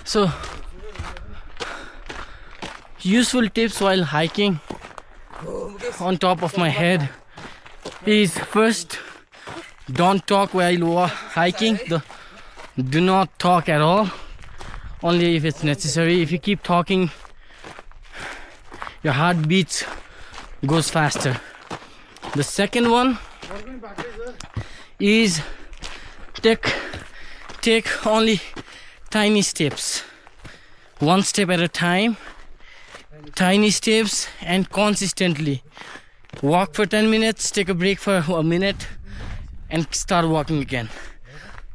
So, useful tips while hiking on top of my head is first, don't talk while hiking. Do not talk at all, only if it's necessary. If you keep talking, your heartbeat goes faster. The second one is take only tiny steps, one step at a time, tiny steps, and consistently walk for 10 minutes, take a break for a minute, and start walking again.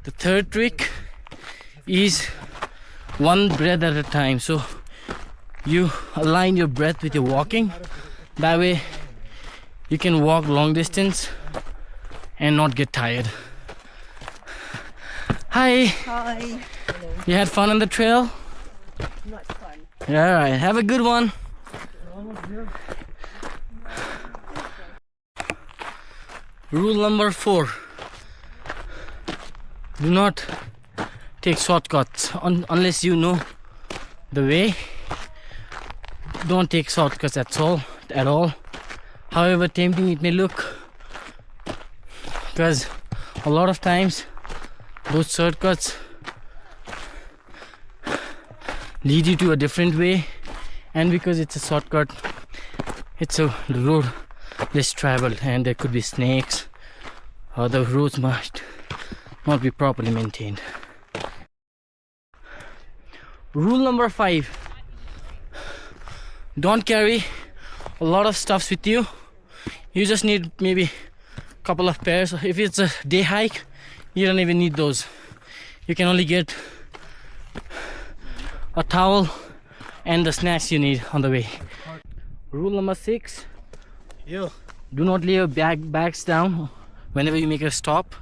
The third trick is one breath at a time. So you align your breath with your walking. That way you can walk long distance and not get tired. Hi. Hi. You had fun on the trail? Much fun. Yeah, all right. Have a good one. Rule number 4. Do not take shortcuts unless you know the way. Don't take shortcuts at all. However tempting it may look, because a lot of times those shortcuts lead you to a different way, and because it's a shortcut, it's a road less traveled, and there could be snakes, or the roads might not be properly maintained. Rule number 5. Don't carry a lot of stuffs with you. You just need maybe a couple of pairs. If it's a day hike, you don't even need those. You can only get a towel and the snacks you need on the way. Rule number 6. Do not lay your bags down whenever you make a stop,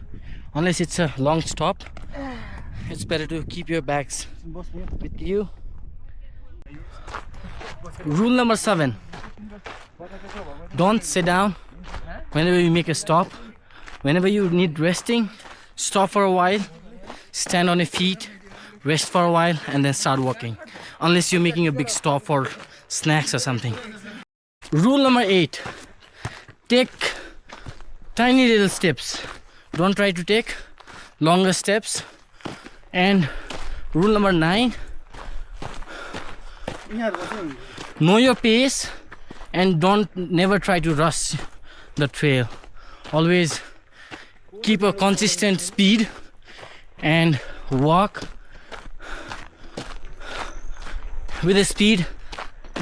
unless it's a long stop. It's better to keep your bags with you. Rule number 7. Don't sit down whenever you make a stop. Whenever you need resting, stop for a while, stand on your feet, rest for a while, and then start walking, unless you're making a big stop for snacks or something. Rule number 8. Take tiny little steps. Don't try to take longer steps. And rule number 9. Know your pace and never try to rush the trail. Always keep a consistent speed and walk with a speed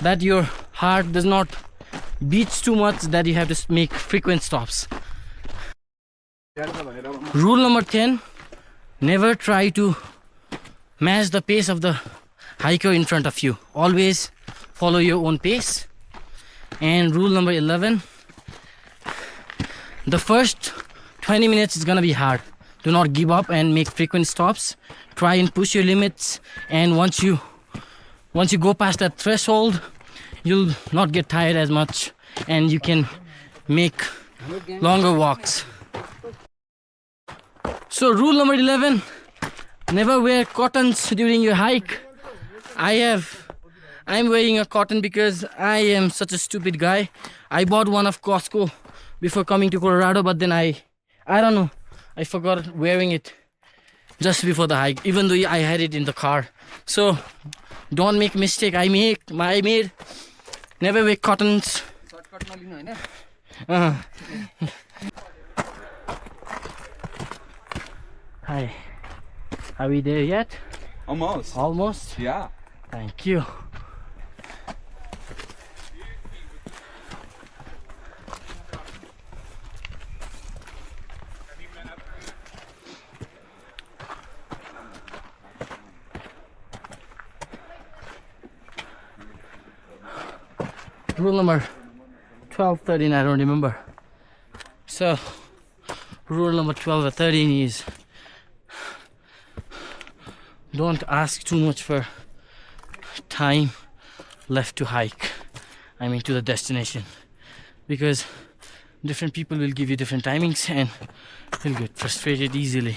that your heart does not beat too much that you have to make frequent stops. Rule number 10. Never try to match the pace of the hiker in front of you. Always follow your own pace. And rule number 11. The first 20 minutes is gonna be hard. Do not give up and make frequent stops. Try and push your limits, and once you go past that threshold, you'll not get tired as much, and you can make longer walks. So rule number 11, never wear cottons during your hike. I'm wearing a cotton because I am such a stupid guy. I bought one of Costco before coming to Colorado, but then I don't know, I forgot wearing it just before the hike, even though I had it in the car. So don't make mistake I made. Never wear cottons. Hi. Are we there yet? Almost. Almost? Yeah. Thank you. Rule number 12, 13, I don't remember. So rule number 12 or 13 is don't ask too much for time left to hike, I mean to the destination, because different people will give you different timings and you'll get frustrated easily.